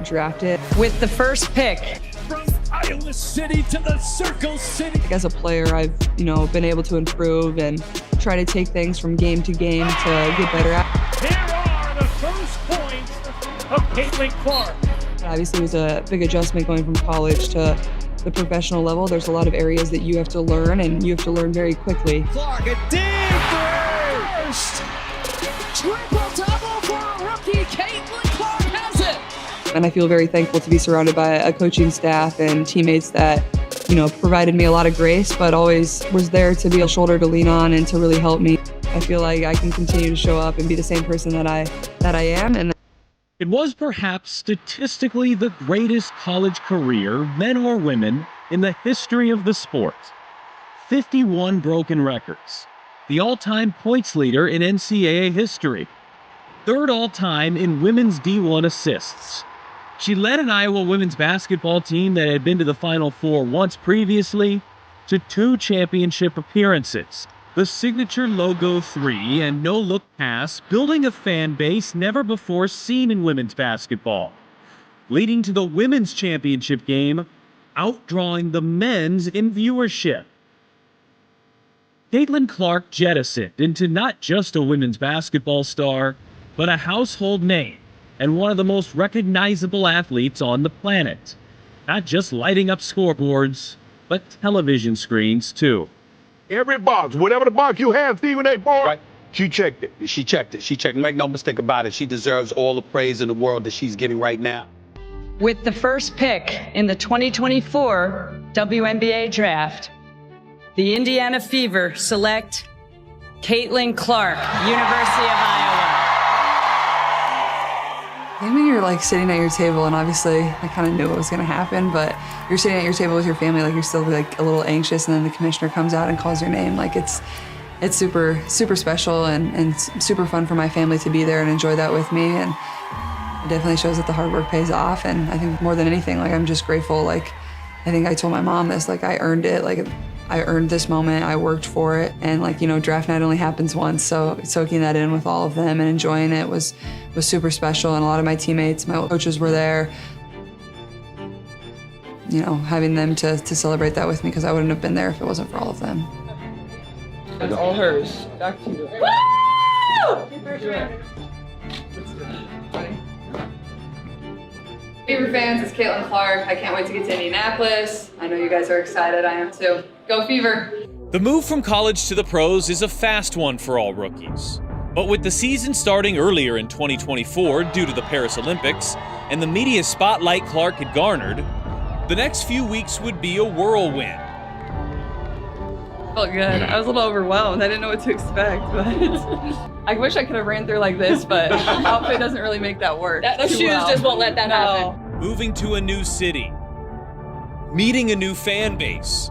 Drafted with the first pick. From Iowa City to the Circle City. As a player, I've been able to improve and try to take things from game to game to get better at. Here are the first points of Caitlin Clark. Obviously, it was a big adjustment going from college to the professional level. There's a lot of areas that you have to learn, and you have to learn very quickly. Clark, a deep first. Triple double for a rookie. Caitlin Clark has it. And I feel very thankful to be surrounded by a coaching staff and teammates that, provided me a lot of grace, but always was there to be a shoulder to lean on and to really help me. I feel like I can continue to show up and be the same person that I am. And it was perhaps statistically the greatest college career, men or women, in the history of the sport. 51 broken records. The all-time points leader in NCAA history. Third all-time in women's D1 assists. She led an Iowa women's basketball team that had been to the Final Four once previously to 2 championship appearances. The signature logo 3 and no-look pass, building a fan base never before seen in women's basketball, leading to the women's championship game, outdrawing the men's in viewership. Caitlin Clark jettisoned into not just a women's basketball star, but a household name and one of the most recognizable athletes on the planet. Not just lighting up scoreboards, but television screens too. Every box, whatever the box you have, Stephen A. Boy, right. She checked it. She checked it. Make no mistake about it. She deserves all the praise in the world that she's getting right now. With the first pick in the 2024 WNBA draft, the Indiana Fever select Caitlin Clark, University of Iowa. I mean, you're sitting at your table, and obviously I kind of knew what was going to happen, but you're sitting at your table with your family, you're still a little anxious, and then the commissioner comes out and calls your name. It's super, super special and super fun for my family to be there and enjoy that with me. And it definitely shows that the hard work pays off. And I think more than anything, I'm just grateful. I think I told my mom this, I earned it. I earned this moment, I worked for it, and draft night only happens once, so soaking that in with all of them and enjoying it was super special, and a lot of my teammates, my coaches were there, having them to celebrate that with me, because I wouldn't have been there if it wasn't for all of them. It's all hers. Back to you. Fever fans, it's Caitlin Clark. I can't wait to get to Indianapolis. I know you guys are excited. I am too. Go Fever! The move from college to the pros is a fast one for all rookies. But with the season starting earlier in 2024 due to the Paris Olympics and the media spotlight Clark had garnered, the next few weeks would be a whirlwind. Felt good. I was a little overwhelmed. I didn't know what to expect, but I wish I could have ran through like this, but outfit doesn't really make that work. Those shoes just won't let that happen. Moving to a new city, meeting a new fan base,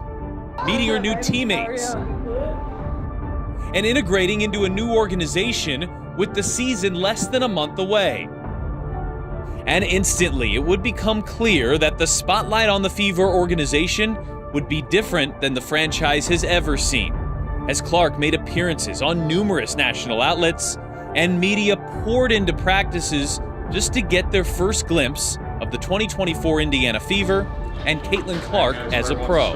meeting her new teammates, and integrating into a new organization with the season less than a month away. And instantly, it would become clear that the spotlight on the Fever organization would be different than the franchise has ever seen, as Clark made appearances on numerous national outlets and media poured into practices just to get their first glimpse of the 2024 Indiana Fever and Caitlin Clark as a pro.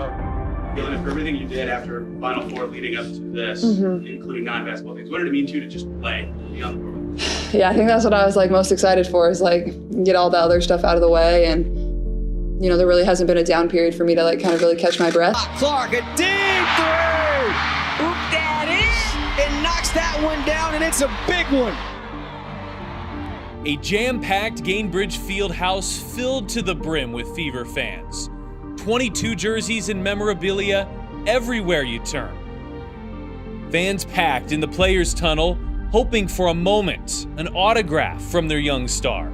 For everything you did after Final Four leading up to this, including non-basketball things, what did it mean to you to just play beyond the court? Yeah, I think that's what I was most excited for, is get all the other stuff out of the way, and there really hasn't been a down period for me to kind of really catch my breath. Clark, a deep three! Oop, that is! And knocks that one down, and it's a big one. A jam-packed Gainbridge Fieldhouse filled to the brim with Fever fans. 22 jerseys and memorabilia everywhere you turn. Fans packed in the players' tunnel, hoping for a moment, an autograph from their young star.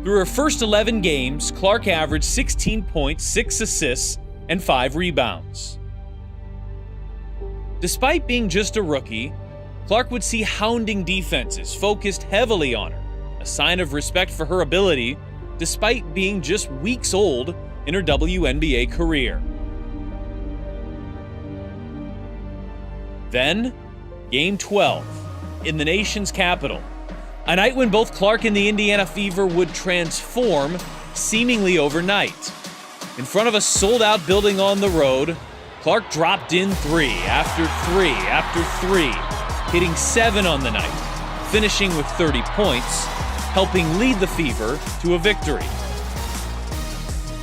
Through her first 11 games, Clark averaged 16 points, 6 assists, and 5 rebounds. Despite being just a rookie, Clark would see hounding defenses focused heavily on her, a sign of respect for her ability, despite being just weeks old in her WNBA career. Then, Game 12, in the nation's capital, A night when both Clark and the Indiana Fever would transform seemingly overnight. In front of a sold-out building on the road, Clark dropped in 3 after 3 after 3, hitting 7 on the night, finishing with 30 points, helping lead the Fever to a victory.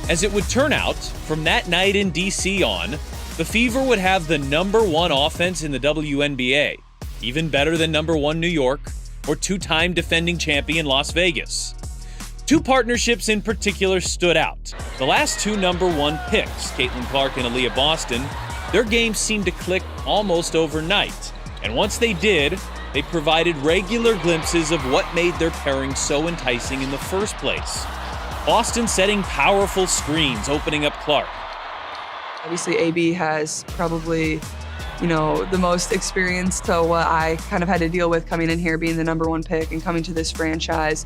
As it would turn out, from that night in DC on, the Fever would have the #1 offense in the WNBA, even better than #1 New York or two-time defending champion Las Vegas. Two partnerships in particular stood out. The last two #1 picks, Caitlin Clark and Aaliyah Boston, their games seemed to click almost overnight. And once they did, they provided regular glimpses of what made their pairing so enticing in the first place. Boston setting powerful screens, opening up Clark. Obviously, AB has probably, the most experience to what I kind of had to deal with coming in here, being the #1 pick and coming to this franchise.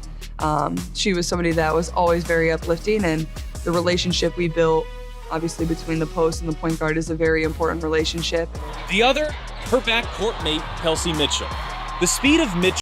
She was somebody that was always very uplifting, and the relationship we built, obviously between the post and the point guard, is a very important relationship. The other, her backcourt mate, Kelsey Mitchell. The speed of Mitchell